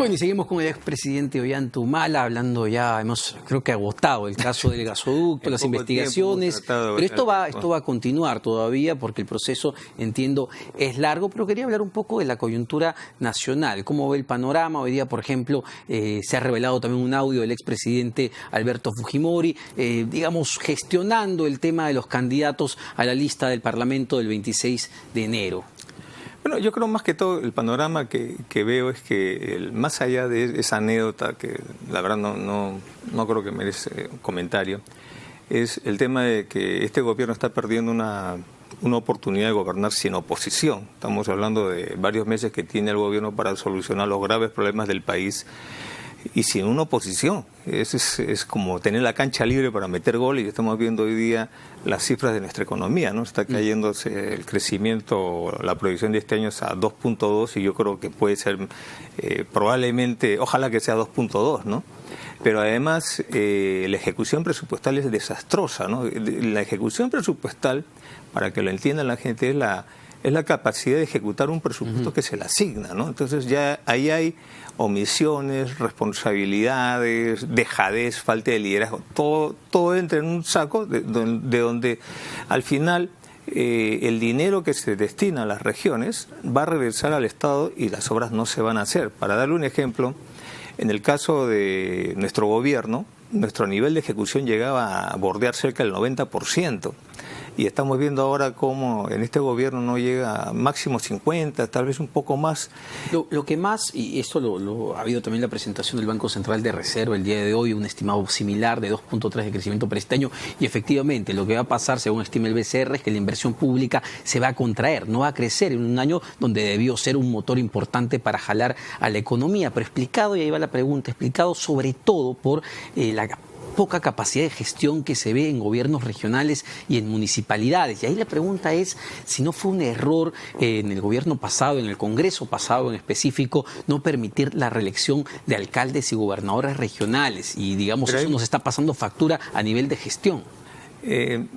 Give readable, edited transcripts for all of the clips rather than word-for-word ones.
Bueno, y seguimos con el expresidente Ollanta-Humala, hablando ya, hemos creo que agotado el caso del gasoducto, las investigaciones, pero esto va a continuar todavía porque el proceso, entiendo, es largo, pero quería hablar un poco de la coyuntura nacional. ¿Cómo ve el panorama? Hoy día, por ejemplo, se ha revelado también un audio del expresidente Alberto Fujimori, digamos, gestionando el tema de los candidatos a la lista del Parlamento del 26 de enero. Bueno, yo creo más que todo el panorama que veo es que más allá de esa anécdota que la verdad no creo que merece un comentario, es el tema de que este gobierno está perdiendo una oportunidad de gobernar sin oposición. Estamos hablando de varios meses que tiene el gobierno para solucionar los graves problemas del país y sin una oposición. Es como tener la cancha libre para meter gol, y estamos viendo hoy día las cifras de nuestra economía, ¿no? Está cayéndose el crecimiento, la proyección de este año es a 2.2 y yo creo que puede ser probablemente, ojalá que sea 2.2, ¿no? Pero además la ejecución presupuestal es desastrosa, ¿no? La ejecución presupuestal, para que lo entienda la gente, es la capacidad de ejecutar un presupuesto que se le asigna, ¿no? Entonces ya ahí hay omisiones, responsabilidades, dejadez, falta de liderazgo, todo entra en un saco de donde al final el dinero que se destina a las regiones va a regresar al Estado y las obras no se van a hacer. Para darle un ejemplo, en el caso de nuestro gobierno, nuestro nivel de ejecución llegaba a bordear cerca del 90%. Y estamos viendo ahora cómo en este gobierno no llega a máximo 50, tal vez un poco más. Lo que más, y esto ha habido también la presentación del Banco Central de Reserva el día de hoy, un estimado similar de 2.3 de crecimiento para este año, y efectivamente lo que va a pasar, según estima el BCR, es que la inversión pública se va a contraer, no va a crecer en un año donde debió ser un motor importante para jalar a la economía. Pero explicado, y ahí va la pregunta, explicado sobre todo por la poca capacidad de gestión que se ve en gobiernos regionales y en municipalidades. Y ahí la pregunta es si no fue un error en el gobierno pasado, en el Congreso pasado en específico, no permitir la reelección de alcaldes y gobernadores regionales. Y digamos, eso nos está pasando factura a nivel de gestión.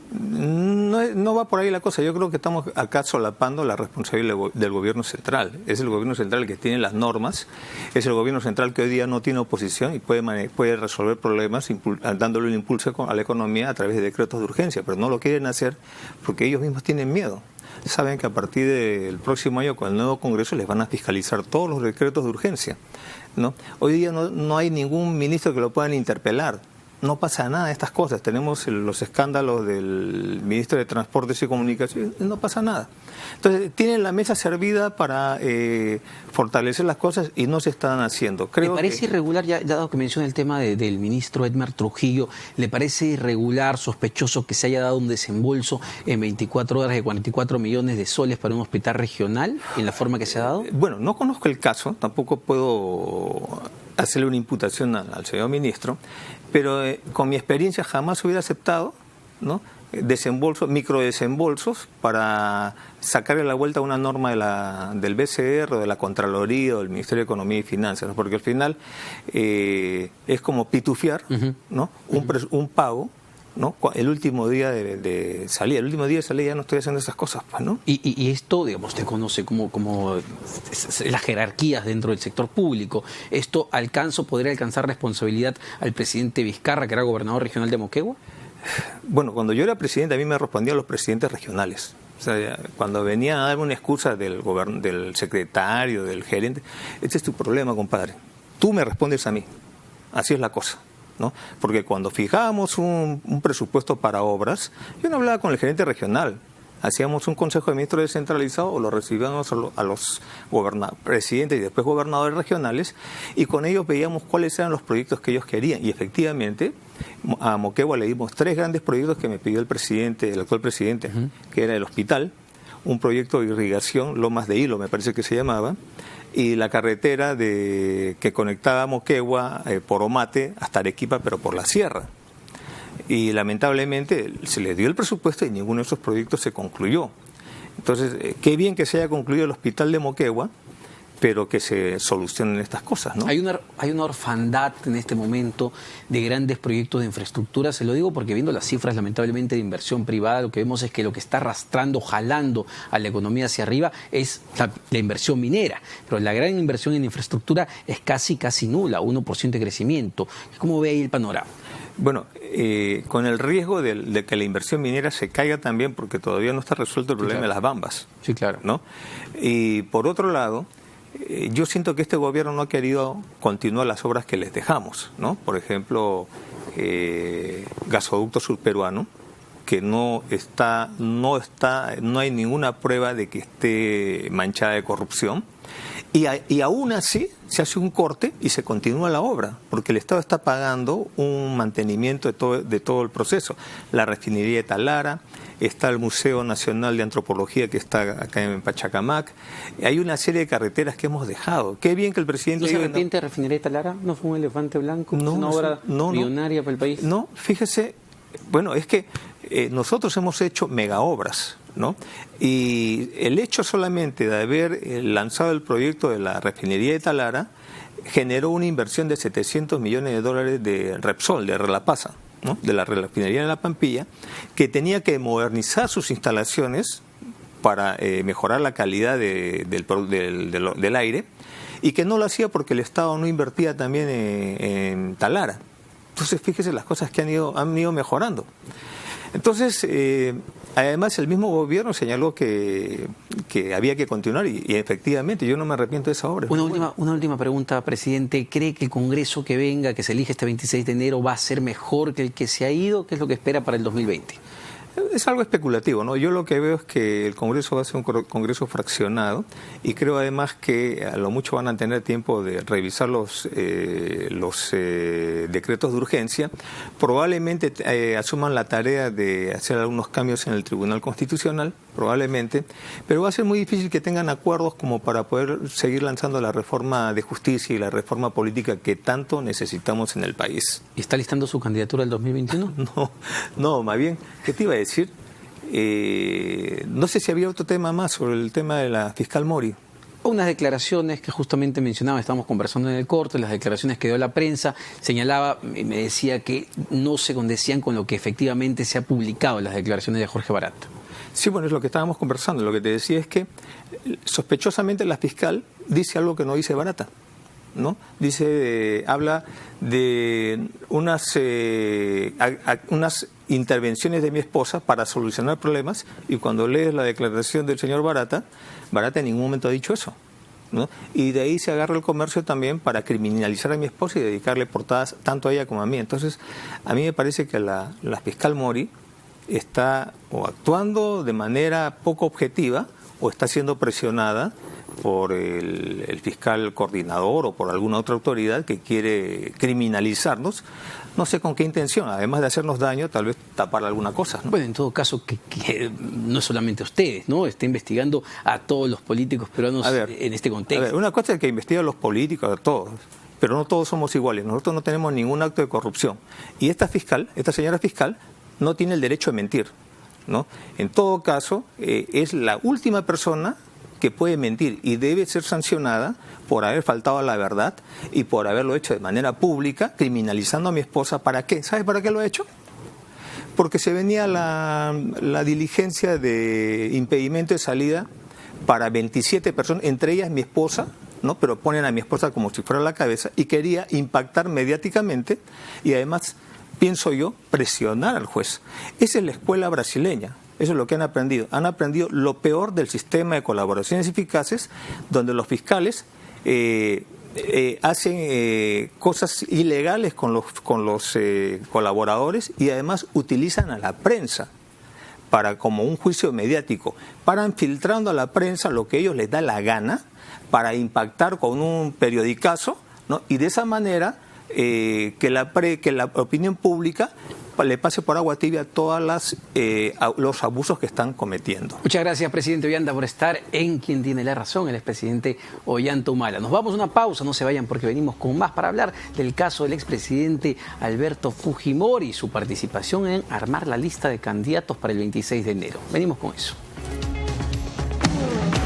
No va por ahí la cosa. Yo creo que estamos acá solapando la responsabilidad del gobierno central. Es el gobierno central el que tiene las normas, es el gobierno central que hoy día no tiene oposición y puede resolver problemas dándole un impulso a la economía a través de decretos de urgencia, pero no lo quieren hacer porque ellos mismos tienen miedo. Saben que a partir del próximo año, con el nuevo Congreso, les van a fiscalizar todos los decretos de urgencia, ¿no? Hoy día no hay ningún ministro que lo puedan interpelar. No pasa nada de estas cosas. Tenemos los escándalos del ministro de Transportes y Comunicaciones, no pasa nada. Entonces, tienen la mesa servida para fortalecer las cosas y no se están haciendo. ¿Le parece irregular, ya dado que menciona el tema del ministro Edmar Trujillo, le parece irregular, sospechoso que se haya dado un desembolso en 24 horas de 44 millones de soles para un hospital regional en la forma que se ha dado? Bueno, no conozco el caso, tampoco puedo hacerle una imputación al señor ministro, pero con mi experiencia jamás hubiera aceptado, ¿no?, microdesembolsos para sacarle la vuelta a una norma del BCR o de la Contraloría o del Ministerio de Economía y Finanzas, ¿no? Porque al final es como pitufiar, ¿no?, un pago, ¿no?, el último día de salida. El último día de salida ya no estoy haciendo esas cosas, pues, ¿no? Y esto, digamos, te conoce como las jerarquías dentro del sector público. ¿Esto podría alcanzar responsabilidad al presidente Vizcarra, que era gobernador regional de Moquegua? Bueno, cuando yo era presidente, a mí me respondían los presidentes regionales. O sea, cuando venían a darme una excusa del secretario, del gerente, este es tu problema, compadre. Tú me respondes a mí. Así es la cosa, ¿no? Porque cuando fijábamos un presupuesto para obras, yo no hablaba con el gerente regional, hacíamos un consejo de ministros descentralizado o lo recibíamos a los presidentes y después gobernadores regionales, y con ellos veíamos cuáles eran los proyectos que ellos querían. Y efectivamente, a Moquegua le dimos 3 grandes proyectos que me pidió el actual presidente, que era el hospital, un proyecto de irrigación, Lomas de Hilo me parece que se llamaba, y la carretera que conectaba a Moquegua por Omate hasta Arequipa, pero por la sierra. Y lamentablemente se le dio el presupuesto y ninguno de esos proyectos se concluyó. Entonces, qué bien que se haya concluido el hospital de Moquegua, pero que se solucionen estas cosas, ¿no? Hay una orfandad en este momento de grandes proyectos de infraestructura, se lo digo porque viendo las cifras lamentablemente de inversión privada, lo que vemos es que lo que está arrastrando, jalando a la economía hacia arriba es la inversión minera, pero la gran inversión en infraestructura es casi nula, 1% de crecimiento. ¿Cómo ve ahí el panorama? Bueno, con el riesgo de que la inversión minera se caiga también, porque todavía no está resuelto el problema de las bambas. Sí, claro. ¿No? Y por otro lado, yo siento que este gobierno no ha querido continuar las obras que les dejamos, ¿no? Por ejemplo, gasoducto surperuano, que no hay ninguna prueba de que esté manchada de corrupción. Y aún así se hace un corte y se continúa la obra, porque el Estado está pagando un mantenimiento de todo el proceso. La refinería de Talara, está el Museo Nacional de Antropología que está acá en Pachacamac. Hay una serie de carreteras que hemos dejado. Qué bien que el presidente... ¿No se arrepiente de refinería de Talara? ¿No fue un elefante blanco? No, ¿Es una obra millonaria para el país? No, fíjese, bueno, es que nosotros hemos hecho mega obras, ¿no? Y el hecho solamente de haber lanzado el proyecto de la refinería de Talara generó una inversión de $700 millones de Repsol, de Relapasa, ¿no? De la refinería de La Pampilla, que tenía que modernizar sus instalaciones para mejorar la calidad del aire, y que no lo hacía porque el Estado no invertía también en Talara. Entonces, fíjese las cosas que han ido mejorando. Entonces, además el mismo gobierno señaló que había que continuar y efectivamente yo no me arrepiento de esa obra. Una última pregunta, presidente. ¿Cree que el Congreso que venga, que se elige este 26 de enero, va a ser mejor que el que se ha ido? ¿Qué es lo que espera para el 2020? Es algo especulativo, ¿no? Yo lo que veo es que el Congreso va a ser un Congreso fraccionado y creo además que a lo mucho van a tener tiempo de revisar los decretos de urgencia. Probablemente asuman la tarea de hacer algunos cambios en el Tribunal Constitucional, probablemente, pero va a ser muy difícil que tengan acuerdos como para poder seguir lanzando la reforma de justicia y la reforma política que tanto necesitamos en el país. ¿Y está listando su candidatura al 2021? No, más bien, ¿qué te iba a decir? No sé si había otro tema más sobre el tema de la fiscal Mori. Unas declaraciones que justamente mencionaba, estábamos conversando en el corte, las declaraciones que dio la prensa, señalaba, me decía que no se condecían con lo que efectivamente se ha publicado en las declaraciones de Jorge Barata. Sí, bueno, es lo que estábamos conversando. Lo que te decía es que sospechosamente la fiscal dice algo que no dice Barata, ¿no? Habla de unas intervenciones de mi esposa para solucionar problemas, y cuando lees la declaración del señor Barata en ningún momento ha dicho eso, ¿no? Y de ahí se agarra el comercio también para criminalizar a mi esposa y dedicarle portadas tanto a ella como a mí. Entonces, a mí me parece que la fiscal Mori está o actuando de manera poco objetiva o está siendo presionada por el fiscal coordinador o por alguna otra autoridad que quiere criminalizarnos, no sé con qué intención, además de hacernos daño, tal vez tapar alguna cosa, ¿no? Bueno, en todo caso, que no solamente ustedes, ¿no? Está investigando a todos los políticos peruanos en este contexto. A ver, una cosa es que investiga a los políticos, a todos, pero no todos somos iguales. Nosotros no tenemos ningún acto de corrupción. Y esta señora fiscal, no tiene el derecho de mentir, ¿no? En todo caso, es la última persona que puede mentir y debe ser sancionada por haber faltado a la verdad y por haberlo hecho de manera pública, criminalizando a mi esposa. ¿Para qué? ¿Sabe para qué lo ha hecho? Porque se venía la diligencia de impedimento de salida para 27 personas, entre ellas mi esposa, ¿no? Pero ponen a mi esposa como si fuera la cabeza, y quería impactar mediáticamente y además, pienso yo, presionar al juez. Esa es la escuela brasileña. Eso es lo que han aprendido. Han aprendido lo peor del sistema de colaboraciones eficaces, donde los fiscales hacen cosas ilegales con los colaboradores y además utilizan a la prensa como un juicio mediático, paran filtrando a la prensa lo que ellos les da la gana para impactar con un periodicazo, ¿no? Y de esa manera que la opinión pública le pase por agua tibia todos los abusos que están cometiendo. Muchas gracias, presidente Ollanta, por estar en Quien Tiene la Razón, el expresidente Ollanta Humala. Nos vamos a una pausa, no se vayan porque venimos con más para hablar del caso del expresidente Alberto Fujimori y su participación en armar la lista de candidatos para el 26 de enero. Venimos con eso.